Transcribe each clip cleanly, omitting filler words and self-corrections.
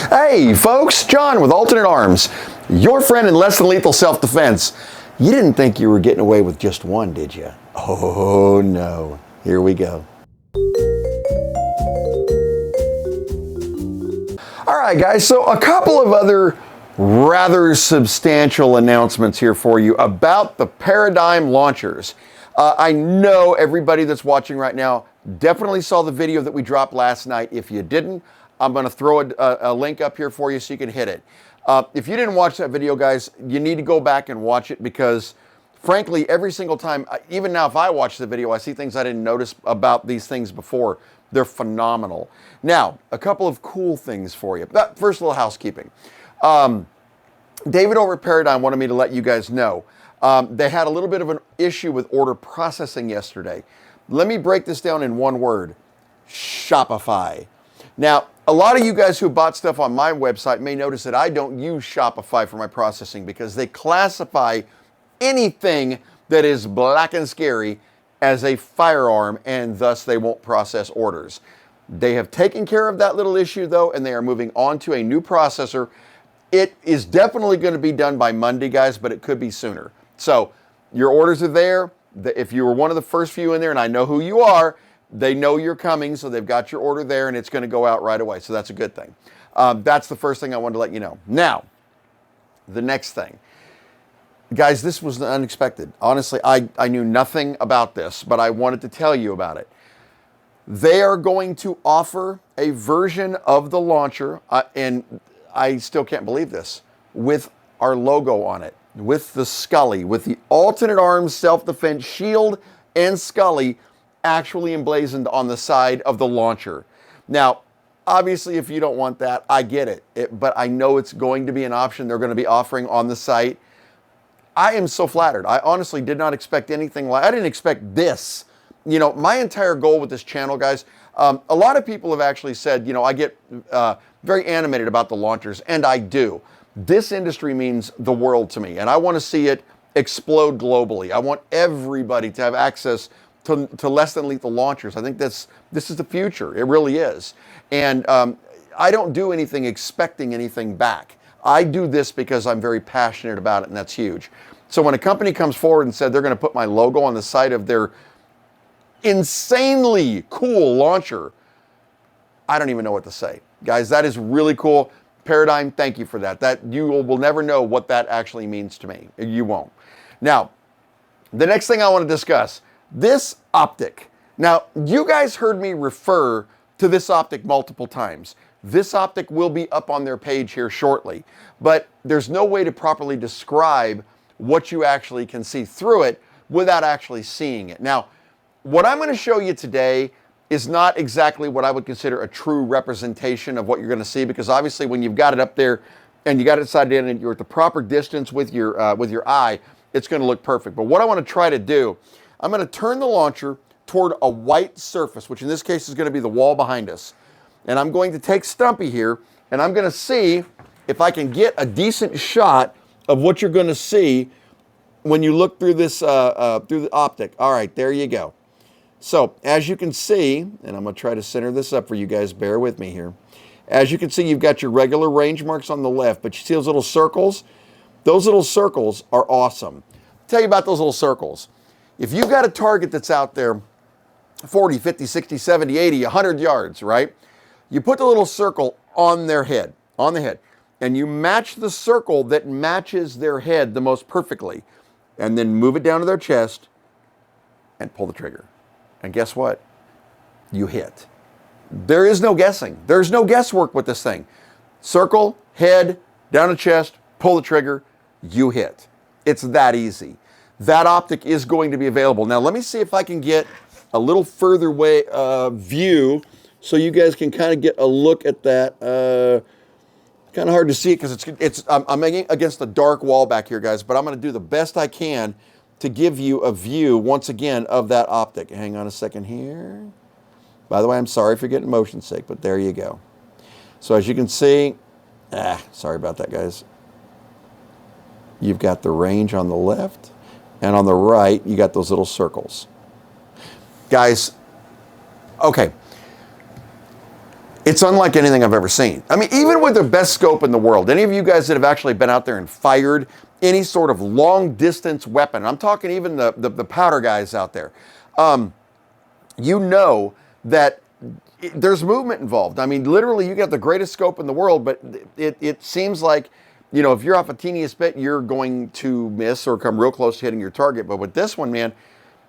Hey folks, John with Alternate Arms, your friend in less than lethal self-defense. You didn't think you were getting away with just one, did you? Oh no, here we go. All right guys, so a couple of other rather substantial announcements here for you about the Paradigm launchers. I know everybody that's watching right now definitely saw the video that we dropped last night. If you didn't, I'm going to throw a link up here for you so you can hit it. If you didn't watch that video, guys, you need to go back and watch it because, frankly, every single time, even now if I watch the video, I see things I didn't notice about these things before. They're phenomenal. Now, a couple of cool things for you. First, a little housekeeping. David over at Paradigm wanted me to let you guys know. They had a little bit of an issue with order processing yesterday. Let me break this down in one word: Shopify. Now, a lot of you guys who bought stuff on my website may notice that I don't use Shopify for my processing because they classify anything that is black and scary as a firearm, and thus they won't process orders. They have taken care of that little issue though, and they are moving on to a new processor. It is definitely going to be done by Monday, guys, but it could be sooner. So your orders are there. If you were one of the first few in there, and I know who you are, they know you're coming, so they've got your order there, and it's going to go out right away. So that's a good thing. That's the first thing I wanted to let you know. Now, the next thing. Guys, this was unexpected. Honestly, I knew nothing about this, but I wanted to tell you about it. They are going to offer a version of the launcher, and I still can't believe this, with our logo on it, with the Scully, with the Alternate Arms Self-Defense Shield and Scully actually emblazoned on the side of the launcher. Now, obviously, if you don't want that, I get it, but I know it's going to be an option they're going to be offering on the site. I am so flattered. I honestly did not expect anything I didn't expect this. You know, my entire goal with this channel, guys, a lot of people have actually said, you know, I get very animated about the launchers, and I do. This industry means the world to me, and I want to see it explode globally. I want everybody to have access to less than lethal launchers. I think this is the future. It really is. And I don't do anything expecting anything back. I do this because I'm very passionate about it, and that's huge. So when a company comes forward and said they're going to put my logo on the side of their insanely cool launcher, I don't even know what to say. Guys, that is really cool. Paradigm, thank you for that. That you will never know what that actually means to me. You won't. Now, the next thing I want to discuss, this optic. Now, you guys heard me refer to this optic multiple times. This optic will be up on their page here shortly, but there's no way to properly describe what you actually can see through it without actually seeing it. Now, what I'm going to show you today is not exactly what I would consider a true representation of what you're going to see, because obviously when you've got it up there and you got it sighted in and you're at the proper distance with your eye, it's going to look perfect. But what I want to try to do, I'm going to turn the launcher toward a white surface, which in this case is going to be the wall behind us. And I'm going to take Stumpy here, and I'm going to see if I can get a decent shot of what you're going to see when you look through this through the optic. All right, there you go. So as you can see, and I'm going to try to center this up for you guys, bear with me here. As you can see, you've got your regular range marks on the left, but you see those little circles? Those little circles are awesome. I'll tell you about those little circles. If you've got a target that's out there 40, 50, 60, 70, 80, 100 yards, right? You put the little circle on their head, on the head, and you match the circle that matches their head the most perfectly, and then move it down to their chest and pull the trigger. And guess what? You hit. There is no guessing. There's no guesswork with this thing. Circle, head, down the chest, pull the trigger, you hit. It's that easy. That optic is going to be available. Now let me see if I can get a little further way view so you guys can kind of get a look at that. Kind of hard to see it because I'm against the dark wall back here, guys, but I'm going to do the best I can to give you a view, once again, of that optic. Hang on a second here. By the way, I'm sorry for getting motion sick, but there you go. So as you can see, sorry about that, guys. You've got the range on the left, and on the right, you got those little circles. Guys, okay. It's unlike anything I've ever seen. I mean, even with the best scope in the world, any of you guys that have actually been out there and fired any sort of long distance weapon, I'm talking even the powder guys out there, you know that there's movement involved. I mean, literally you got the greatest scope in the world, but it seems like, you know, if you're off a teeniest bit, you're going to miss or come real close to hitting your target. But with this one, man,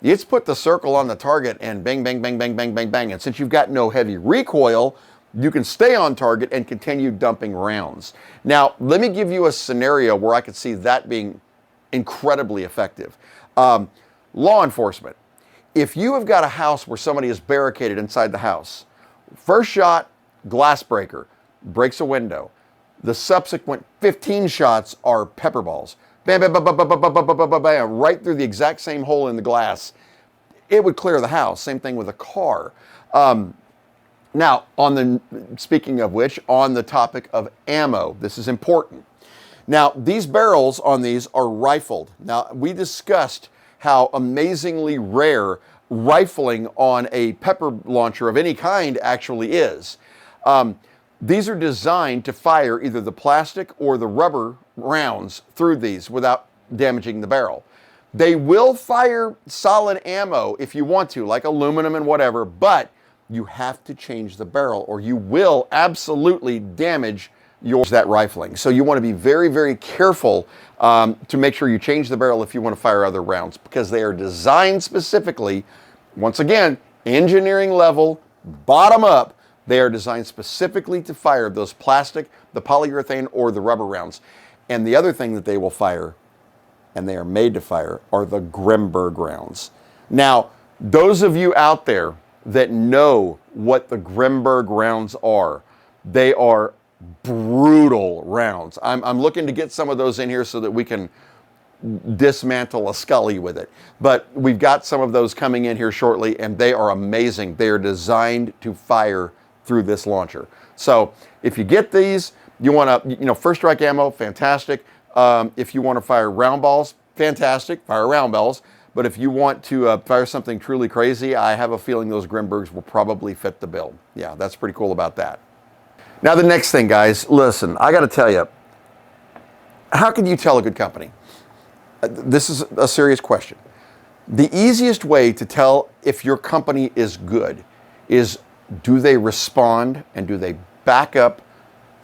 it's put the circle on the target and bang, bang, bang, bang, bang, bang, bang. And since you've got no heavy recoil, you can stay on target and continue dumping rounds. Now, let me give you a scenario where I could see that being incredibly effective. Law enforcement. If you have got a house where somebody is barricaded inside the house, first shot, glass breaker, breaks a window. The subsequent 15 shots are pepper balls. Bam, bam, bam, bam, bam, bam, bam, bam, bam, bam, bam, right through the exact same hole in the glass. It would clear the house. Same thing with a car. Now, speaking of which, on the topic of ammo, this is important. Now, these barrels on these are rifled. Now, we discussed how amazingly rare rifling on a pepper launcher of any kind actually is. These are designed to fire either the plastic or the rubber rounds through these without damaging the barrel. They will fire solid ammo if you want to, like aluminum and whatever, but you have to change the barrel or you will absolutely damage that rifling. So you want to be very, very careful to make sure you change the barrel if you want to fire other rounds, because they are designed specifically, once again, engineering level, bottom up, they are designed specifically to fire those plastic, the polyurethane, or the rubber rounds. And the other thing that they will fire, and they are made to fire, are the Grimberg rounds. Now, those of you out there that know what the Grimberg rounds are, they are brutal rounds. I'm looking to get some of those in here so that we can dismantle a Scully with it. But we've got some of those coming in here shortly, and they are amazing. They are designed to fire through this launcher. So if you get these, you want to, first strike ammo, fantastic. If you want to fire round balls, fantastic, fire round balls. But if you want to fire something truly crazy, I have a feeling those Grimbergs will probably fit the bill. Yeah, that's pretty cool about that. Now the next thing, guys, listen, I got to tell you, how can you tell a good company? This is a serious question. The easiest way to tell if your company is good is, do they respond and do they back up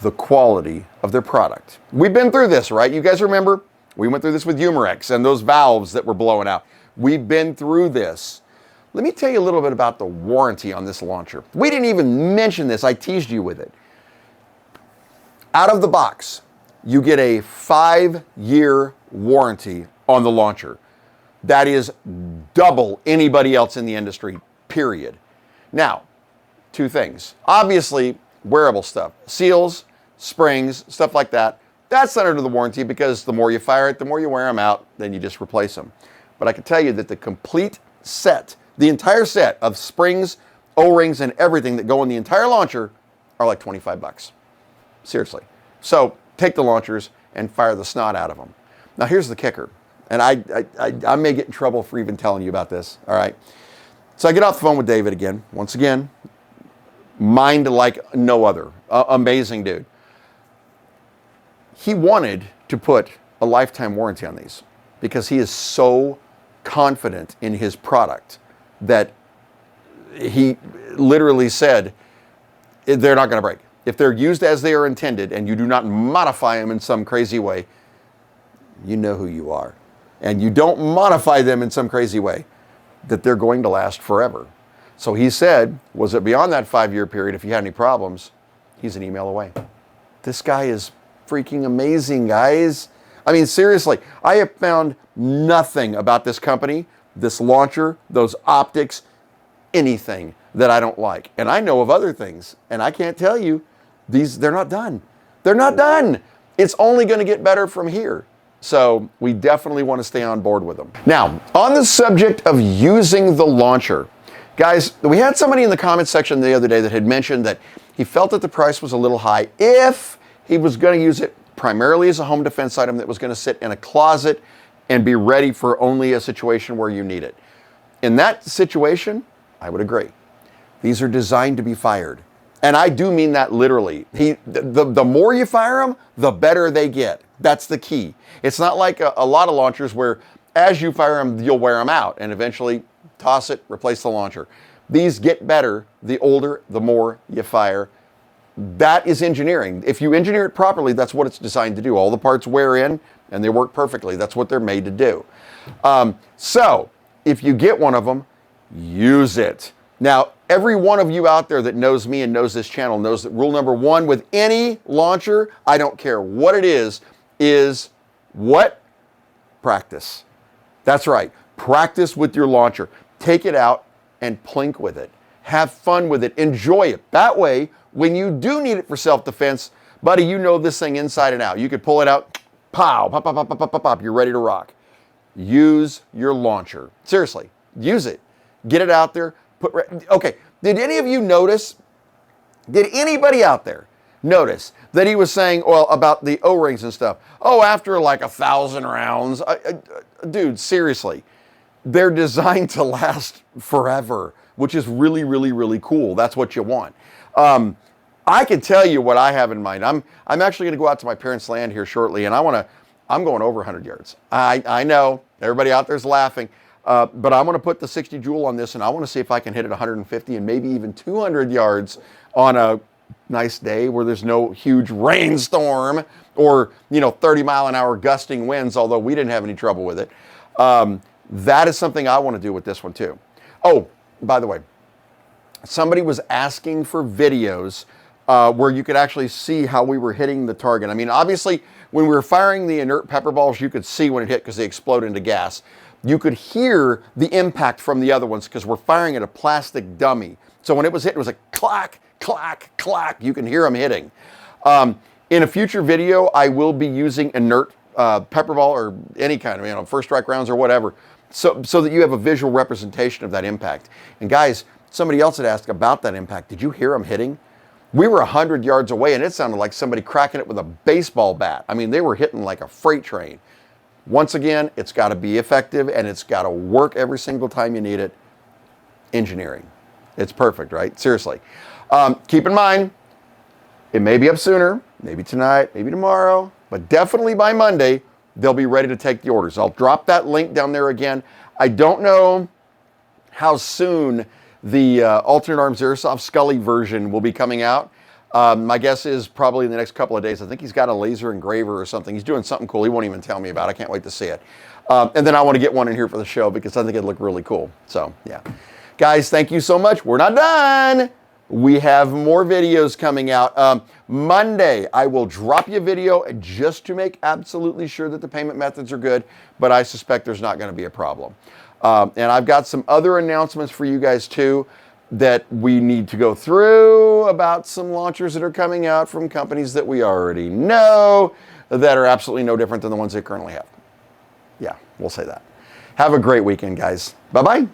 the quality of their product? We've been through this, right? You guys remember? We went through this with Humerex and those valves that were blowing out. We've been through this. Let me tell you a little bit about the warranty on this launcher. We didn't even mention this. I teased you with it. Out of the box, you get a 5-year warranty on the launcher. That is double anybody else in the industry, period. Now, two things. Obviously, wearable stuff. Seals, springs, stuff like that. That's not under the warranty because the more you fire it, the more you wear them out, then you just replace them. But I can tell you that the complete set, the entire set of springs, O-rings, and everything that go in the entire launcher are like 25 bucks. Seriously. So take the launchers and fire the snot out of them. Now here's the kicker. And I may get in trouble for even telling you about this. All right. So I get off the phone with David again. Once again, mind like no other. Amazing dude. He wanted to put a lifetime warranty on these because he is so confident in his product that he literally said they're not going to break. If they're used as they are intended and you do not modify them in some crazy way, you know who you are. And you don't modify them in some crazy way, that they're going to last forever. So he said, was it beyond that 5-year period, if you had any problems, he's an email away. This guy is freaking amazing, guys. I mean, seriously, I have found nothing about this company, this launcher, those optics, anything that I don't like. And I know of other things, and I can't tell you, they're not done. They're not done. It's only going to get better from here. So we definitely want to stay on board with them. Now, on the subject of using the launcher, guys, we had somebody in the comments section the other day that had mentioned that he felt that the price was a little high if he was going to use it primarily as a home defense item that was going to sit in a closet and be ready for only a situation where you need it. In that situation, I would agree. These are designed to be fired. And I do mean that literally. The more you fire them, the better they get. That's the key. It's not like a lot of launchers where as you fire them, you'll wear them out and eventually toss it, replace the launcher. These get better the older, the more you fire. That is engineering. If you engineer it properly, that's what it's designed to do. All the parts wear in and they work perfectly. That's what they're made to do. So if you get one of them, use it. Now, every one of you out there that knows me and knows this channel knows that rule number one with any launcher, I don't care what it is what? Practice. That's right. Practice with your launcher. Take it out and plink with it. Have fun with it. Enjoy it. That way, when you do need it for self-defense, buddy, you know this thing inside and out. You could pull it out, pow, pop, pop, pop, pop, pop, pop, pop. You're ready to rock. Use your launcher. Seriously, use it. Get it out there. Okay, did any of you notice, did anybody out there notice that he was saying, well, about the O-rings and stuff? Oh, after like 1,000 rounds. Dude, seriously, they're designed to last forever, which is really, really, really cool. That's what you want. I can tell you what I have in mind. I'm actually going to go out to my parents' land here shortly, and I'm going over 100 yards. I know everybody out there's laughing. But I'm going to put the 60 joule on this, and I want to see if I can hit it 150 and maybe even 200 yards on a nice day where there's no huge rainstorm or 30-mile-an-hour gusting winds, although we didn't have any trouble with it. That is something I want to do with this one too. Oh, by the way, somebody was asking for videos where you could actually see how we were hitting the target. I mean, obviously, when we were firing the inert pepper balls, you could see when it hit because they explode into gas. You could hear the impact from the other ones because we're firing at a plastic dummy. So when it was hit, it was a clack, clack, clack. You can hear them hitting. In a future video, I will be using inert pepper ball or any kind of, first strike rounds or whatever, so that you have a visual representation of that impact. And guys, somebody else had asked about that impact. Did you hear them hitting? We were 100 yards away and it sounded like somebody cracking it with a baseball bat. I mean, they were hitting like a freight train. Once again, it's got to be effective and it's got to work every single time you need it. Engineering. It's perfect, right? Seriously. Keep in mind, it may be up sooner, maybe tonight, maybe tomorrow, but definitely by Monday, they'll be ready to take the orders. I'll drop that link down there again. I don't know how soon the alternate arms airsoft Scully version will be coming out. My guess is probably in the next couple of days. I think he's got a laser engraver or something. He's doing something cool. He won't even tell me about it. I can't wait to see it. And then I want to get one in here for the show because I think it'd look really cool. So, yeah. Guys, thank you so much. We're not done. We have more videos coming out. Monday, I will drop you a video just to make absolutely sure that the payment methods are good, but I suspect there's not going to be a problem. And I've got some other announcements for you guys too that we need to go through about some launchers that are coming out from companies that we already know that are absolutely no different than the ones they currently have. Yeah, we'll say that. Have a great weekend, guys. Bye-bye.